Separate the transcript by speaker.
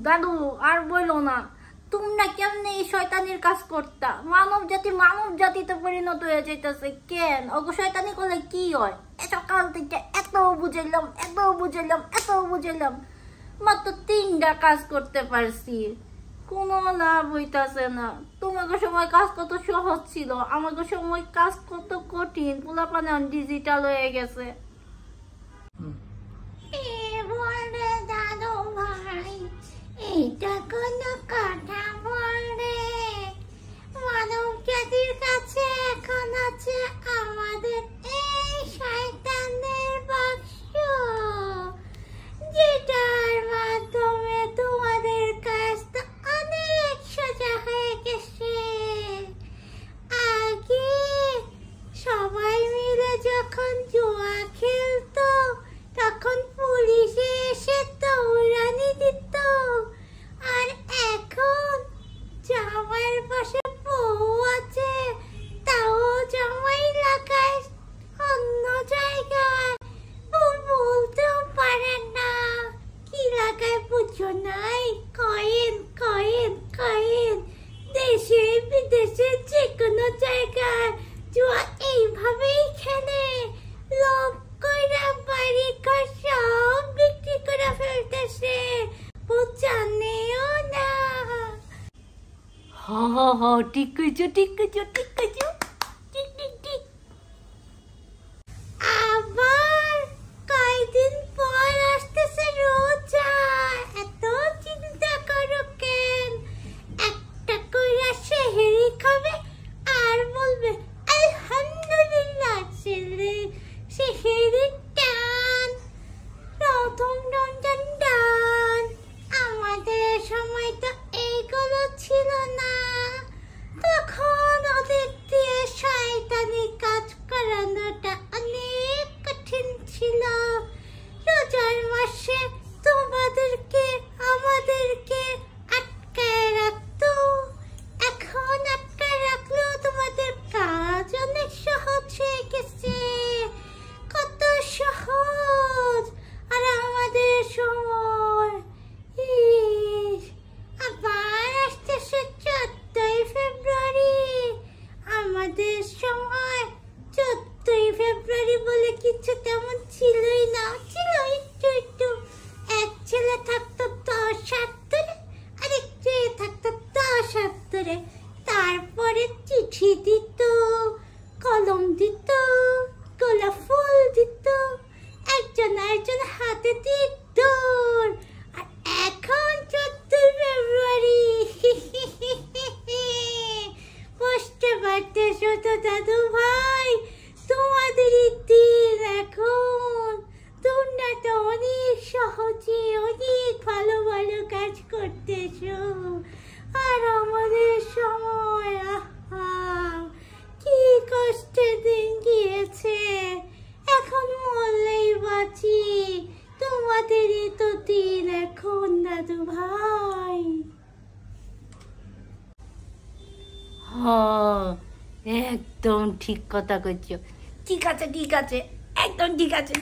Speaker 1: দাদু আর বইলো না, তোমরা কেমনে এই শয়তানির কাজ করতা? মানব জাতিতে পরিণত হয়ে যাইতেছে কেন? ওগো শয়তানি করলে কি হয়? সকাল থেকে এত বুঝাইলাম, মাত্র 3টা কাজ করতে পারছি, কোনো লাভ হইতাছে না। তোমাকে সময় কাজ কত সহজ ছিল, আমাকে সময় কাজ কত কঠিন। পোলাপানে ডিজিটাল হয়ে গেছে। দাদু ভাই, এইটা কোনো কথা বলে? মানব জাতির কাছে এখন আছে আমাদের এই শয়তানের বাক্স, যেটার মাধ্যমে তোমাদের কাজটা অনেক সোজা হয়ে গেছে। আগে সবাই মিলে যখন জুয়া খেলতো তখন পুলিশে এসে দৌড়ানি দিত, আর এখন জামাইয়ের পাশে বউ আছে, তাও জামাই লাগায় অন্য জায়গায়, বলতেও পারে না কি লাগায়, বুঝো নাই? কয়েন। দেশে বিদেশে যে কোনো জায়গায় জুয়া এইভাবেই খেলে। লোভ কইরা বাড়ি ঘর সব বিক্রি করে ফেলতেছে, জানেও না। ঠিক কইছো। আবার কয়দিন পর আসতেছে রোজা, এত চিন্তা করো কেন? একটা কইরা সেহরি খাবে আর বলবে আলহামদুলিল্লাহ। সেহরি টান, প্রথম রমজান টান। আমাদের সময় তো এইগুলো ছিল না, তখন ওদের দিয়ে শয়তানি কাজ করানোটা অনেক কঠিন ছিল। রোজার মাসে তোমাদেরকে আমাদেরকে আটকায় রাখতো, এখন আটকায় রাখলেও তোমাদের কাজ অনেক সহজ হয়ে গেছে, কত সহজ। আর আমাদের সময় আবার আসতেছে 14ই ফেব্রুয়ারি। আমাদের সময় 14ই ফেব্রুয়ারি বলে কিছু তেমন ছিলই না, ছিল একটু। এক ছেলে থাকতো 10 হাত ধরে, আরেক ছেলে থাকতো 10 হাত ধরে। তারপরে চিঠি দিত, কলম দিত, গোলাপ ফুল দিত, একজন হাতে দিত। আর এখন 14ই ফেব্রুয়ারি বুঝতে পারতেছো তো দাদু ভাই? তোমাদেরই দিন এখন। তোমরা তো অনেক সহজে অনেক ভালো কাজ করতেছো, আর আমাদের সময় কি কষ্টের দিন গিয়েছে। এখন মরলেই বাঁচি, তোমাদেরই তো দিন এখন দাদু ভাই। একদম ঠিক কথা কইছো। ঠিক আছে, একদম ঠিক আছে।